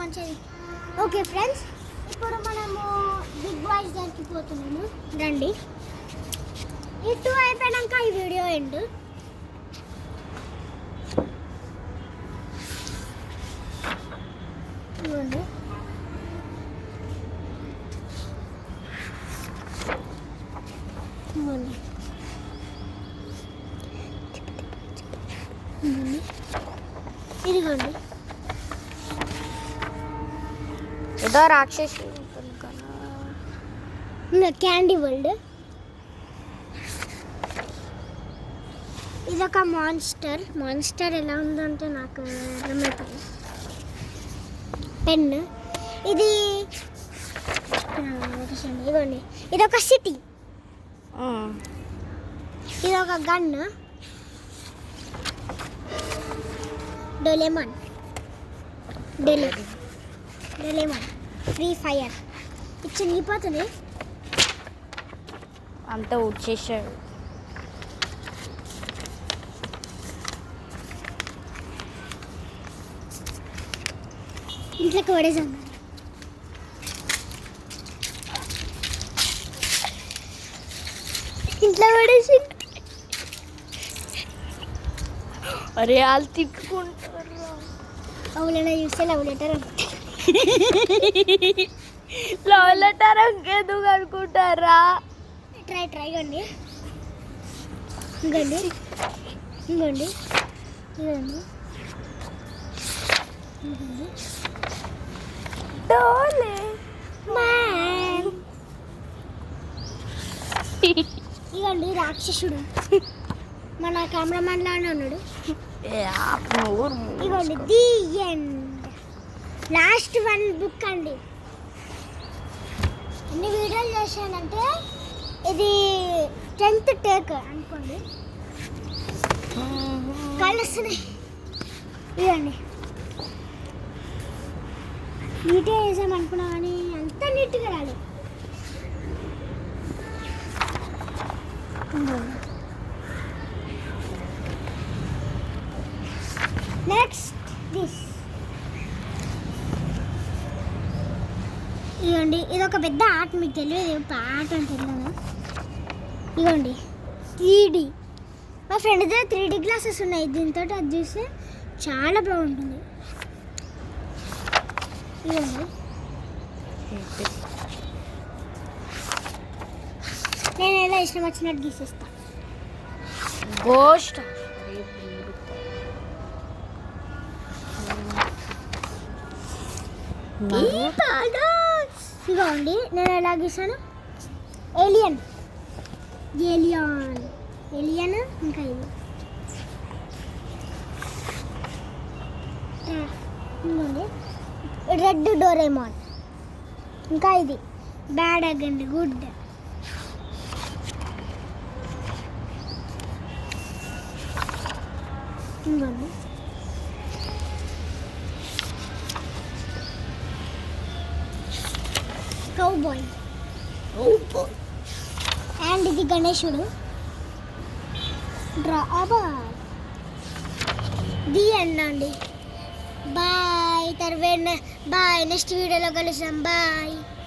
మంచిది. Okay friends, ఇప్పుడు మనము బిగ్ బాయ్స్ దగ్గరికి పోతున్నాము. రండి. ఈ 2 అయిపోయాక ఈ వీడియో ఎండ్. ఇవ్వండి. ఇవ్వండి. ఇదిగోండి. ఏదో రాక్షసి ఉంటుంది కదా. ఇంకా క్యాండీ వరల్డ్. ఇదొక మాన్స్టర్ ఎలా ఉందంటే నాకు అర్థమవుతుంది. పెన్. ఇది ఇవ్వండి. ఇదొక సిటీ. ఇదొక గన్. Doraemon free fire. ఇది చినిగిపోతుంది. అంతా ఉడ్చేసాడు. ఇంట్లోకి పడేసాం. ఇంట్లో పడేసి అరే వాళ్ళు తిట్టుకుంటారు. అవునా చూస్తే లవ్ లెటర్ లవ్ లెటర్ ఎందుకు అనుకుంటారా? ట్రై కండి. ఇంకోండి ఇదిగోండి. డోలే మ్యాన్. ఇదిగోండి రాక్షసుడు. మన కెమెరామ్యాన్ లానే ఉన్నాడు. ఇదిగోండి ది ఎండ్. లాస్ట్ 1 బుక్ అండి. ఎన్ని వీడియోలు చేశానంటే ఇది 10th టేక్ అనుకోండి. కళ్ళు వస్తున్నాయి. ఇదండి నీట్గా చేసామనుకున్నా కానీ అంత నీట్గా రాలేదు. Next this. ఇదిగోండి ఇదొక పెద్ద ఆర్ట్. మీకు తెలియదు ఆర్ట్ అని తెలియదు. ఇదిగోండి 3D. మా ఫ్రెండ్ దగ్గర 3D గ్లాసెస్ ఉన్నాయి. దీంతో అది చూస్తే చాలా బాగుంటుంది. ఇదిగోండి నేను ఎలా ఇష్టం వచ్చినట్టు గీసేస్తా. గోస్ట్ ఇదిగోండి నేను ఎలా గీసాను. ఏలియన్ ఇంకా ఇది ఇదిగోండి రెడ్ డోరేమాన్. ఇంకా ఇది బ్యాడ్ అగండి గుడ్. ఇదిగోండి కౌబాయ్. అండ్ ఇది గణేశుడు. ది ఎండ్ అండి. బాయ్. నెక్స్ట్ వీడియోలో కలుస్తాం. బాయ్.